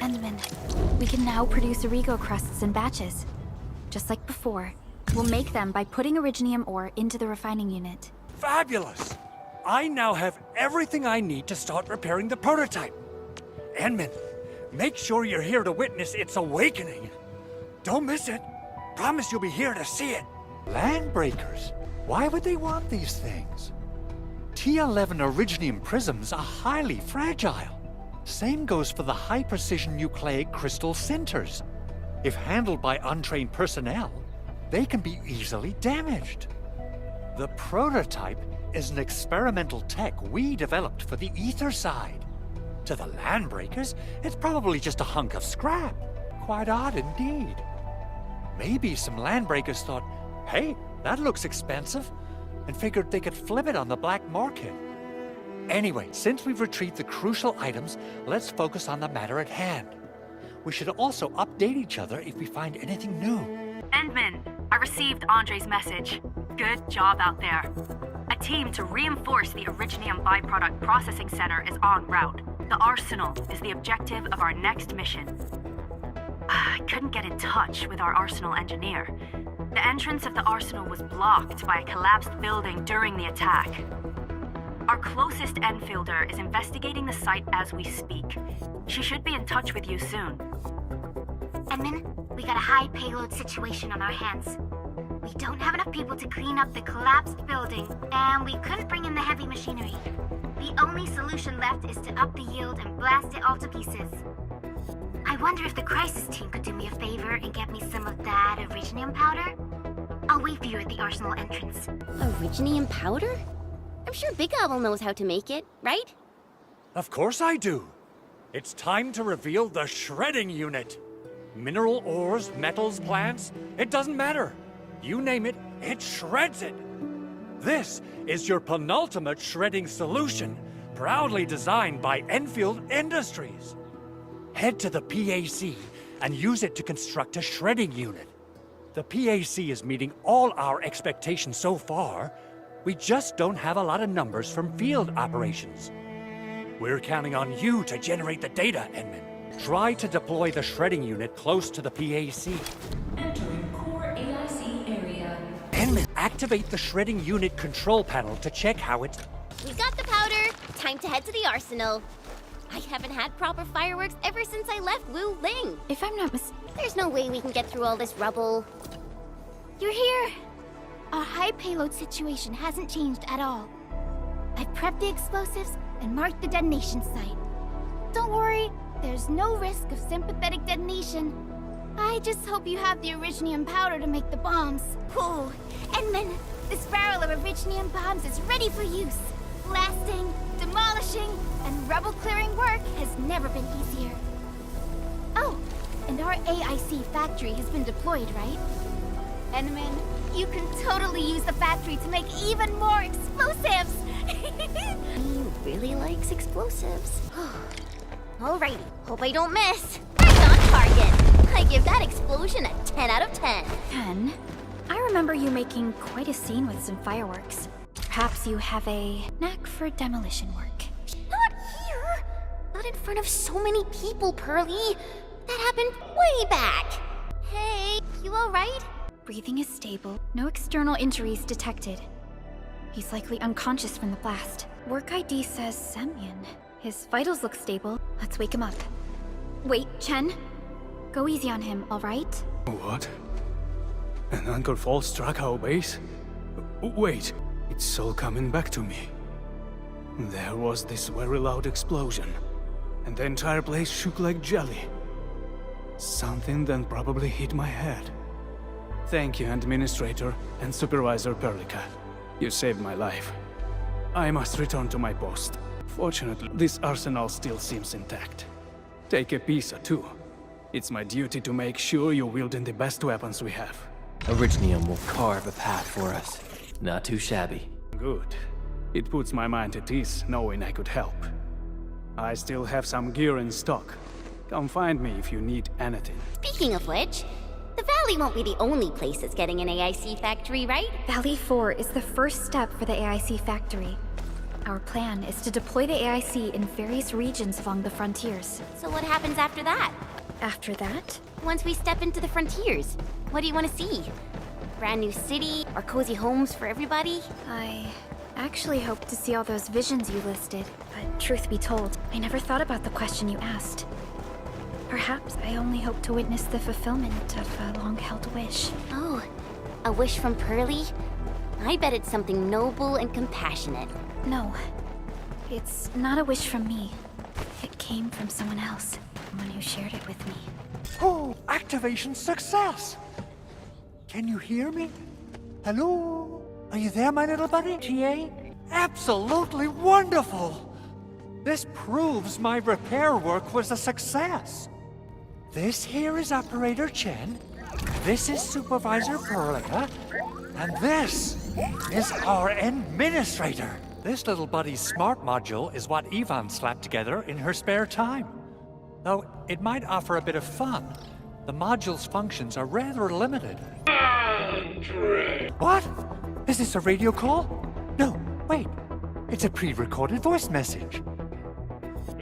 Enderman, we can now produce Origo crusts in batches. Just like before, we'll make them by putting Originium ore into the refining unit. Fabulous! I now have everything I need to start repairing the prototype. Enderman, make sure you're here to witness its awakening. Don't miss it. Promise you'll be here to see it. Landbreakers? Why would they want these things? T11 Originium prisms are highly fragile. Same goes for the high-precision nucleic crystal centers. If handled by untrained personnel, they can be easily damaged. The prototype is an experimental tech we developed for the ether side. To the Landbreakers, it's probably just a hunk of scrap. Quite odd indeed. Maybe some Landbreakers thought, hey, that looks expensive, and figured they could flip it on the black market. Anyway, since we've retrieved the crucial items, let's focus on the matter at hand. We should also update each other if we find anything new. Endman, I received Andre's message. Good job out there. A team to reinforce the Originium byproduct processing center is en route. The arsenal is the objective of our next mission. I couldn't get in touch with our arsenal engineer. The entrance of the arsenal was blocked by a collapsed building during the attack. Our closest ENDFIELDer is investigating the site as we speak. She should be in touch with you soon. Edmund, we got a high payload situation on our hands. We don't have enough people to clean up the collapsed building, and we couldn't bring in the heavy machinery. The only solution left is to up the yield and blast it all to pieces. I wonder if the crisis team could do me a favor and get me some of that Originium powder? I'll wait for you at the arsenal entrance. Originium powder? I'm sure Big Owl knows how to make it, right? Of course I do. It's time to reveal the shredding unit. Mineral ores, metals, plants, it doesn't matter. You name it, it shreds it. This is your penultimate shredding solution, proudly designed by ENDFIELD Industries. Head to the PAC and use it to construct a shredding unit. The PAC is meeting all our expectations so far. We just don't have a lot of numbers from field operations. We're counting on you to generate the data, Edmund. Try to deploy the shredding unit close to the PAC. Entering core AIC area. Edmund, activate the shredding unit control panel to check how it's... We've got the powder. Time to head to the arsenal. I haven't had proper fireworks ever since I left Wu Ling. If I'm not There's no way we can get through all this rubble. You're here! Our high payload situation hasn't changed at all. I've prepped the explosives and marked the detonation site. Don't worry, there's no risk of sympathetic detonation. I just hope you have the Originium powder to make the bombs. Ooh, Edmund, this barrel of Originium bombs is ready for use. Blasting, demolishing, and rubble-clearing work has never been easier. Oh, and our AIC factory has been deployed, right? Edmund, you can totally use the factory to make even more explosives! He really likes explosives. Alrighty, hope I don't miss. Right on target. I give that explosion a 10 out of 10. 10. I remember you making quite a scene with some fireworks. Perhaps you have a knack for demolition work. Not here! Not in front of so many people, Pearly. That happened way back. Hey, you alright? Breathing is stable. No external injuries detected. He's likely unconscious from the blast. Work ID says Semyon. His vitals look stable. Let's wake him up. Wait, Chen. Go easy on him, alright? What? An anchor fault struck our base? Wait, it's all coming back to me. There was this very loud explosion, and the entire place shook like jelly. Something then probably hit my head. Thank you, Administrator and Supervisor Perlica. You saved my life. I must return to my post. Fortunately, this arsenal still seems intact. Take a piece or two. It's my duty to make sure you're wielding the best weapons we have. Originium will carve a path for us. Not too shabby. Good. It puts my mind at ease knowing I could help. I still have some gear in stock. Come find me if you need anything. Speaking of which, the Valley won't be the only place that's getting an AIC factory, right? Valley 4 is the first step for the AIC factory. Our plan is to deploy the AIC in various regions along the frontiers. So what happens after that? After that, Once we step into the frontiers, what do you want to see? Brand new city, or cozy homes for everybody? I actually hoped to see all those visions you listed, but truth be told, I never thought about the question you asked. Perhaps I only hope to witness the fulfillment of a long-held wish. Oh, a wish from Pearly? I bet it's something noble and compassionate. No, it's not a wish from me. It came from someone else, someone who shared it with me. Oh, activation success! Can you hear me? Hello? Are you there, my little buddy, TA? Absolutely wonderful! This proves my repair work was a success. This here is Operator Chen, this is Supervisor Perlica, and this is our Administrator. This little buddy's smart module is what Yvonne slapped together in her spare time. Though it might offer a bit of fun, the module's functions are rather limited. Andre! What? Is this a radio call? No, wait. It's a pre-recorded voice message.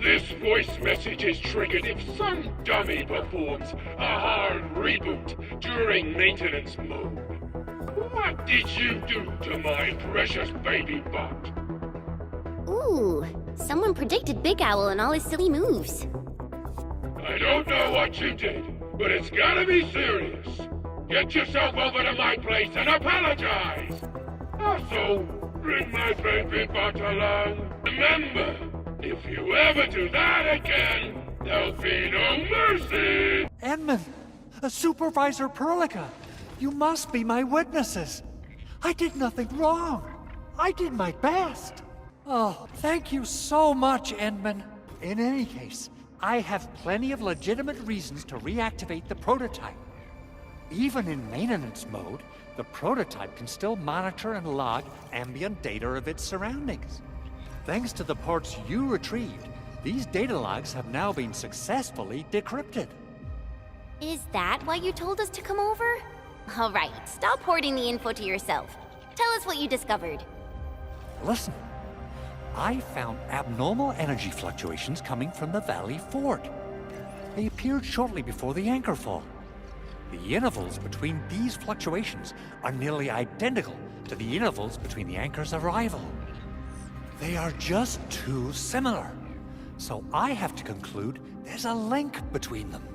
This voice message is triggered if some dummy performs a hard reboot during maintenance mode. What did you do to my precious baby bot? Ooh, someone predicted Big Owl and all his silly moves. I don't know what you did, but it's gotta be serious. Get yourself over to my place and apologize. Also, bring my baby bot along. Remember, if you ever do that again, there'll be no mercy! Edmund, Supervisor Perlica, you must be my witnesses. I did nothing wrong. I did my best. Oh, thank you so much, Edmund. In any case, I have plenty of legitimate reasons to reactivate the prototype. Even in maintenance mode, the prototype can still monitor and log ambient data of its surroundings. Thanks to the parts you retrieved, these data logs have now been successfully decrypted. Is that why you told us to come over? All right, stop hoarding the info to yourself. Tell us what you discovered. Listen, I found abnormal energy fluctuations coming from the Valley Fort. They appeared shortly before the anchor fall. The intervals between these fluctuations are nearly identical to the intervals between the anchor's arrival. They are just too similar. So I have to conclude there's a link between them.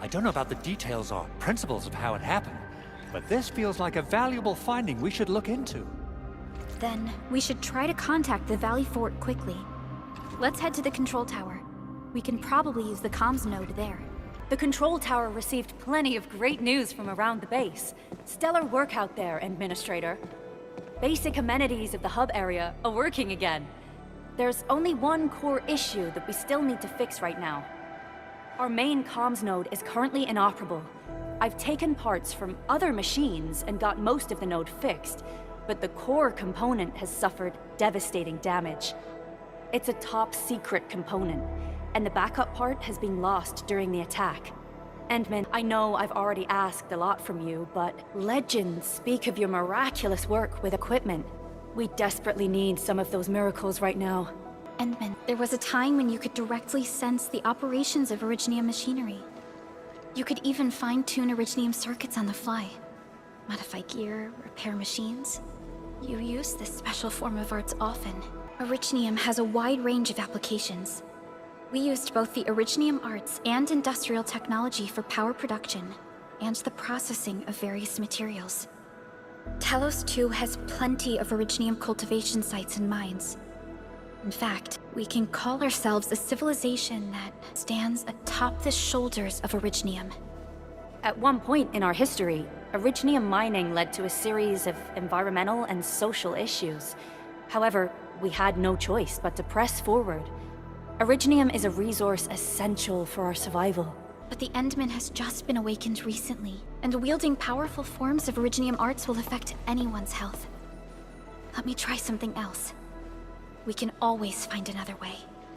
I don't know about the details or principles of how it happened, but this feels like a valuable finding we should look into. Then we should try to contact the Valley Fort quickly. Let's head to the control tower. We can probably use the comms node there. The control tower received plenty of great news from around the base. Stellar work out there, Administrator. Basic amenities of the hub area are working again. There's only one core issue that we still need to fix right now. Our main comms node is currently inoperable. I've taken parts from other machines and got most of the node fixed, but the core component has suffered devastating damage. It's a top-secret component, and the backup part has been lost during the attack. Endman, I know I've already asked a lot from you, but legends speak of your miraculous work with equipment. We desperately need some of those miracles right now. Endman, there was a time when you could directly sense the operations of Originium machinery. You could even fine-tune Originium circuits on the fly. Modify gear, repair machines. You use this special form of arts often. Originium has a wide range of applications. We used both the Originium arts and industrial technology for power production, and the processing of various materials. Telos 2 has plenty of Originium cultivation sites and mines. In fact, we can call ourselves a civilization that stands atop the shoulders of Originium. At one point in our history, Originium mining led to a series of environmental and social issues. However, we had no choice but to press forward. Originium is a resource essential for our survival. But the Endman has just been awakened recently, and wielding powerful forms of Originium arts will affect anyone's health. Let me try something else. We can always find another way.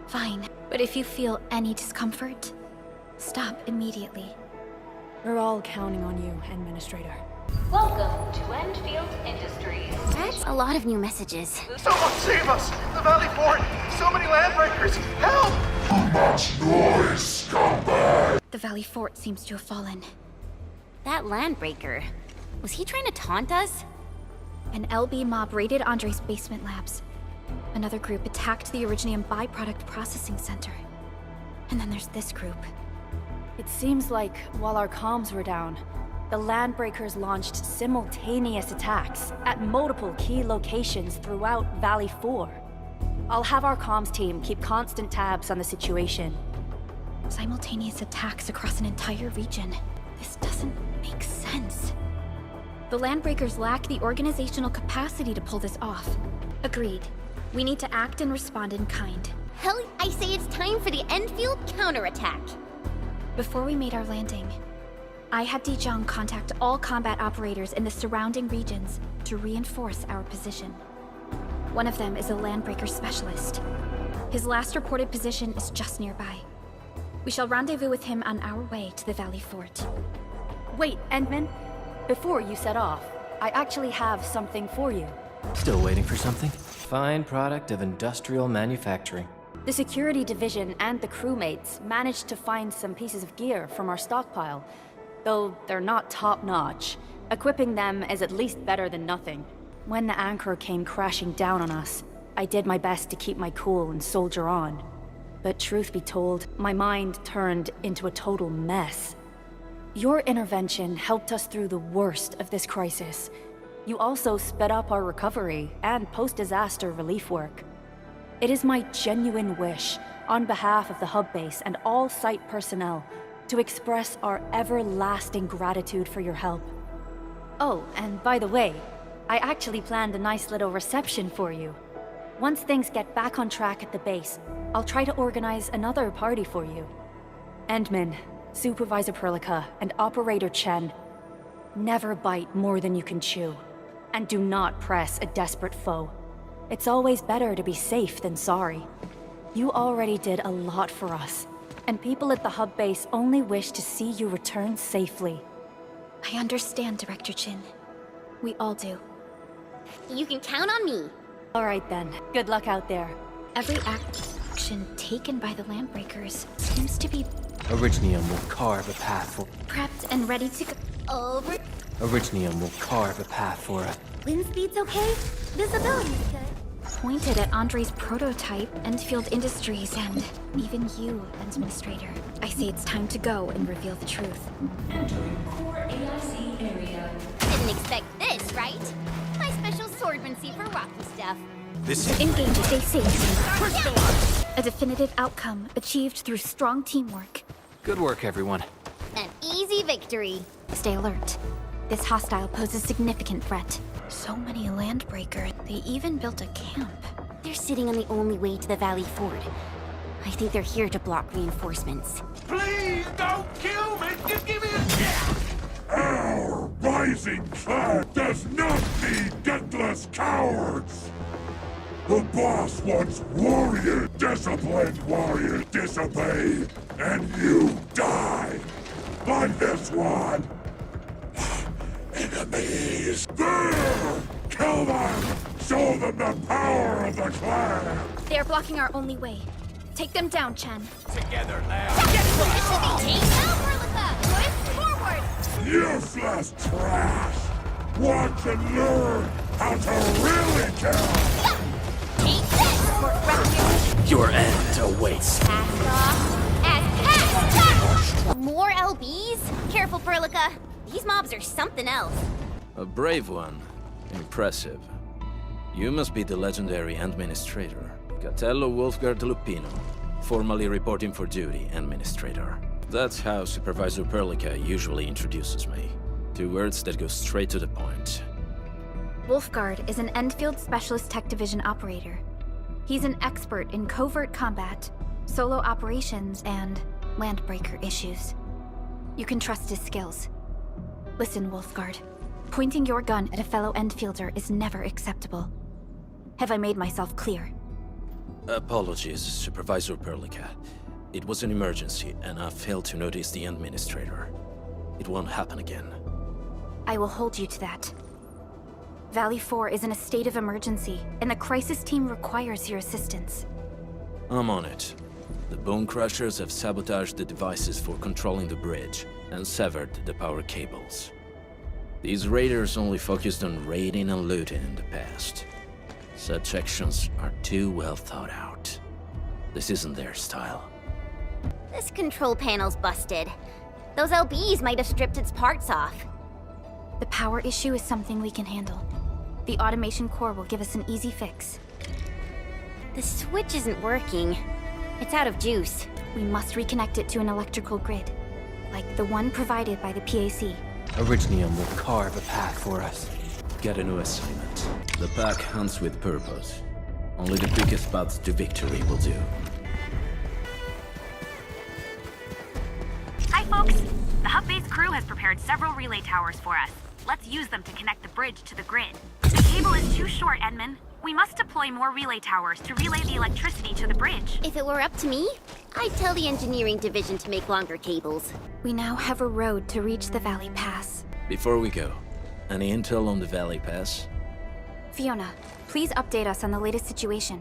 Fine, but if you feel any discomfort, stop immediately. We're all counting on you, Administrator. Welcome to Enfield Industries. That's a lot of new messages. Someone save us! The Valley Fort! So many landbreakers! Help! Too much noise, scumbag! The Valley Fort seems to have fallen. That landbreaker. Was he trying to taunt us? An LB mob raided Andre's basement labs. Another group attacked the Originium byproduct processing center. And then there's this group. It seems like while our comms were down, the Landbreakers launched simultaneous attacks at multiple key locations throughout Valley 4. I'll have our comms team keep constant tabs on the situation. Simultaneous attacks across an entire region. This doesn't make sense. The Landbreakers lack the organizational capacity to pull this off. Agreed. We need to act and respond in kind. Hell, I say it's time for the Enfield counterattack. Before we made our landing, I had Dijong contact all combat operators in the surrounding regions to reinforce our position. One of them is a Landbreaker specialist. His last reported position is just nearby. We shall rendezvous with him on our way to the Valley Fort. Wait, Endman, before you set off, I actually have something for you. Still waiting for something? Fine product of industrial manufacturing. The security division and the crewmates managed to find some pieces of gear from our stockpile, though they're not top-notch. Equipping them is at least better than nothing. When the anchor came crashing down on us, I did my best to keep my cool and soldier on. But truth be told, my mind turned into a total mess. Your intervention helped us through the worst of this crisis. You also sped up our recovery and post-disaster relief work. It is my genuine wish, on behalf of the hub base and all site personnel, to express our everlasting gratitude for your help. Oh, and by the way, I actually planned a nice little reception for you. Once things get back on track at the base, I'll try to organize another party for you. Endman, Supervisor Perlica, and Operator Chen, never bite more than you can chew. And do not press a desperate foe. It's always better to be safe than sorry. You already did a lot for us, and people at the hub base only wish to see you return safely. I understand, Director Chin. We all do. You can count on me. All right then, good luck out there. Every action taken by the Landbreakers seems to be Originium will carve a path for... prepped and ready to go. Over. Originium will carve a path for us. Wind speed's okay? Visibility's good. Pointed at Andre's prototype, Enfield Industries, and even you, Administrator. I say it's time to go and reveal the truth. Entering core AIC area. Didn't expect this, right? My special swordmancy for rocky stuff. Engage if they say so. A definitive outcome achieved through strong teamwork. Good work, everyone. An easy victory. Stay alert. This hostile poses significant threat. So many Landbreakers, they even built a camp. They're sitting on the only way to the Valley Fort. I think they're here to block reinforcements. Please don't kill me! Just give me a chance! Our rising clan does not need deathless cowards! The boss wants warrior, disciplined warrior disobey, and you die! Like this one! Enemies! There! Kill them! Show them the power of the clan! They are blocking our only way. Take them down, Chen. Together, lads! Take now, Perlica! Push forward! Useless trash! Watch and learn how to really kill! Take this! Your end awaits. Cast off as cast! More LBs? Careful, Perlica. These mobs are something else. A brave one. Impressive. You must be the legendary Administrator, Catello Wolfgard Lupino, formally reporting for duty, Administrator. That's how Supervisor Perlica usually introduces me. 2 words that go straight to the point. Wolfgard is an Enfield Specialist Tech Division operator. He's an expert in covert combat, solo operations, and Landbreaker issues. You can trust his skills. Listen, Wolfgard. Pointing your gun at a fellow Enfielder is never acceptable. Have I made myself clear? Apologies, Supervisor Perlica. It was an emergency, and I failed to notice the Administrator. It won't happen again. I will hold you to that. Valley 4 is in a state of emergency, and the crisis team requires your assistance. I'm on it. The Bone Crushers have sabotaged the devices for controlling the bridge and severed the power cables. These raiders only focused on raiding and looting in the past. Such actions are too well thought out. This isn't their style. This control panel's busted. Those LBs might have stripped its parts off. The power issue is something we can handle. The automation core will give us an easy fix. The switch isn't working. It's out of juice. We must reconnect it to an electrical grid, like the one provided by the PAC. Originium will carve a path for us. Get a new assignment. The pack hunts with purpose. Only the biggest paths to victory will do. Hi, folks! The hub-based crew has prepared several relay towers for us. Let's use them to connect the bridge to the grid. The cable is too short, Edmund. We must deploy more relay towers to relay the electricity to the bridge. If it were up to me, I'd tell the engineering division to make longer cables. We now have a road to reach the Valley Pass. Before we go, any intel on the Valley Pass? Fiona, please update us on the latest situation.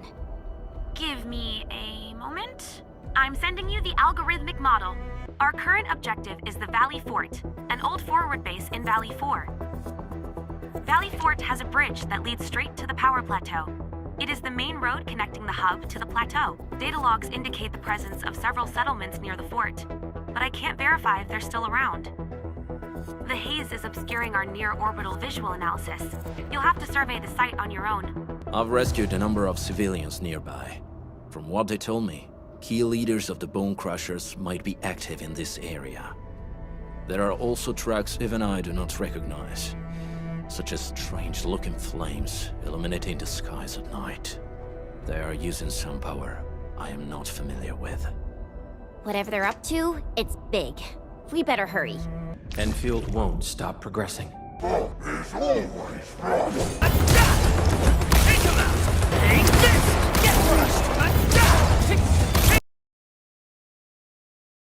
Give me a moment. I'm sending you the algorithmic model. Our current objective is the Valley Fort, an old forward base in Valley 4. Valley Fort has a bridge that leads straight to the power plateau. It is the main road connecting the hub to the plateau. Data logs indicate the presence of several settlements near the fort, but I can't verify if they're still around. The haze is obscuring our near-orbital visual analysis. You'll have to survey the site on your own. I've rescued a number of civilians nearby. From what they told me, key leaders of the Bone Crushers might be active in this area. There are also tracks even I do not recognize, such as strange-looking flames illuminating the skies at night. They are using some power I am not familiar with. Whatever they're up to, it's big. We better hurry. Enfield won't stop progressing. There's always